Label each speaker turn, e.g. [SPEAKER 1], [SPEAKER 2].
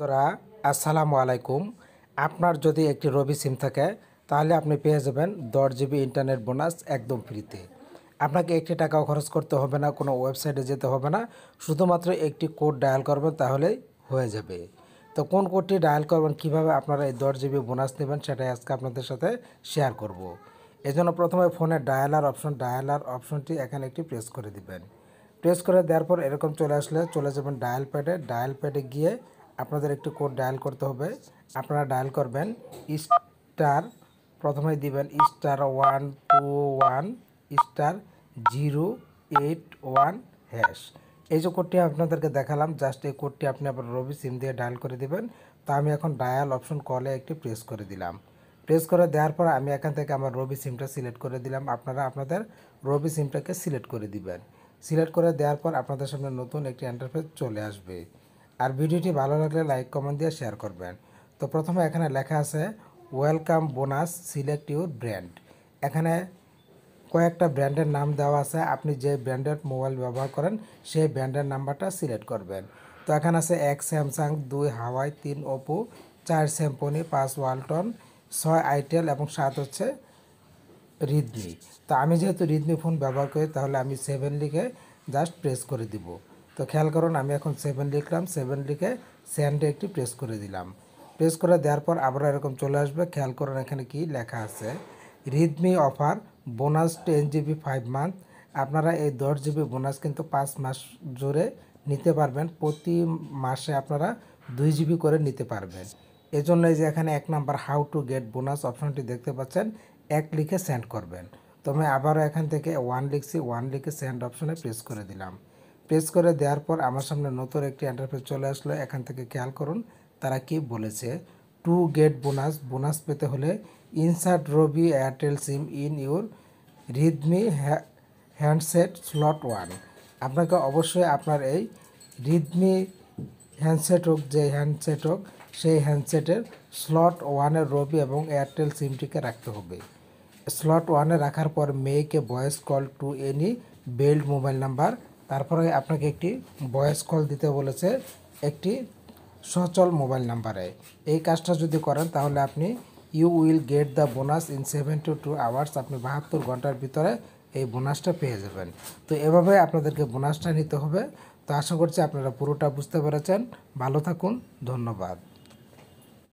[SPEAKER 1] বন্ধুরা, আসসালামু আলাইকুম। আপনার যদি একটি রবি সিম থাকে তাহলে আপনি পেয়ে যাবেন 10 জিবি ইন্টারনেট বোনাস একদম ফ্রিতে। আপনাকে একটি টাকাও খরচ করতে হবে না, কোনো ওয়েবসাইটে যেতে হবে না, শুধুমাত্র একটি কোড ডায়াল করবেন তাহলেই হয়ে যাবে। তো কোন কোডটি ডায়াল করবেন, কিভাবে আপনারা এই 10 জিবি বোনাস নেবেন সেটাই আজকে আপনাদের সাথে শেয়ার করব। এজন্য প্রথমে ফোনের ডায়ালার অপশনটি এখানে একটি প্রেস করে দিবেন। প্রেস করে দেওয়ার পর এরকম চলে আসলে চলে যাবেন ডায়াল প্যাডে গিয়ে আপনাদের একটি কোড ডায়াল করতে হবে। আপনারা ডায়াল করবেন স্টার, প্রথমে দিবেন *121*081#। এই যে কোডটি আপনাদেরকে দেখালাম, জাস্ট এই কোডটি আপনি আপনার রবি সিম দিয়ে ডায়াল করে দিবেন। তো আমি এখন ডায়াল অপশন কলে একটি প্রেস করে দিলাম। প্রেস করে দেওয়ার পর আমি এখান থেকে আমার রবি সিমটা সিলেক্ট করে দিলাম। আপনারা আপনাদের রবি সিমটাকে সিলেক্ট করে দিবেন। সিলেক্ট করে দেওয়ার পর আপনাদের সামনে নতুন একটি ইন্টারফেস চলে আসবে। আর ভিডিওটি ভালো লাগলে লাইক কমেন্ট দিয়ে শেয়ার করবেন। তো প্রথমে এখানে লেখা আছে welcome bonus, select your brand. এখানে কয়েকটা ব্র্যান্ডের নাম দেওয়া আছে, আপনি যে ব্র্যান্ডের মোবাইল ব্যবহার করেন সেই ব্র্যান্ডের নাম্বারটা সিলেক্ট করবেন। তো এখানে আছে 1 স্যামসাং, 2 হাওয়াই, 3 ওপো, 4 স্যামসং, 5 ওয়ালটন, 6 আইটেল এবং 7 হচ্ছে রিদমি। তো আমি যেহেতু রিদমি ফোন ব্যবহার করি তাহলে আমি 7 লিখে জাস্ট প্রেস করে দিব। তো খেয়াল করুন, আমি এখন 7 লিখলাম, 7 লিখে স্যান্ডে একটি প্রেস করে দিলাম। প্রেস করে দেওয়ার পর আবার এরকম চলে আসবে। খেয়াল করুন এখানে কি লেখা আছে, রিদমি অফার বোনাস 10 জিবি 5 মান্থ। আপনারা এই 10 জিবি বোনাস কিন্তু 5 মাস জুড়ে নিতে পারবেন। প্রতি মাসে আপনারা 2 জিবি করে নিতে পারবেন। এজন্য এই যে এখানে 1 number how to get bonus অপশনটি দেখতে পাচ্ছেন, 1 লিখে সেন্ড করবেন। তো আমি আবারও এখান থেকে 1 লিখছি, 1 লিখে সেন্ড অপশনে প্রেস করে দিলাম। প্রেস করে দেওয়ার পর আমার সামনে নতুন একটি ইন্টারফেস চলে আসলো। এখান থেকে খেয়াল করুন তারা কি বলেছে, টু গেট বোনাস পেতে হলে insert Robi Airtel SIM in your Redmi handset slot 1। আপনাকে অবশ্যই আপনার এই রিদমি হ্যান্ডসেট হোক, যে হ্যান্ডসেট হোক, সেই হ্যান্ডসেটের স্লট 1-এর রবি এবং এয়ারটেল সিমটিকে রাখতে হবে। স্লট 1-এ রাখার পর make a voice call to any bailed mobile number. তারপরে আপনাকে একটি ভয়েস কল দিতে বলেছে একটি সচল মোবাইল নাম্বারে। এই কাজটা যদি করেন তাহলে আপনি you will get the bonus in 72 hours. আপনি 72 ঘন্টার ভিতরে এই বোনাসটা পেয়ে যাবেন। তো এভাবে আপনাদেরকে বোনাসটা নিতে হবে। তো আশা করছি আপনারা পুরোটা বুঝতে পেরেছেন। ভালো থাকুন, ধন্যবাদ।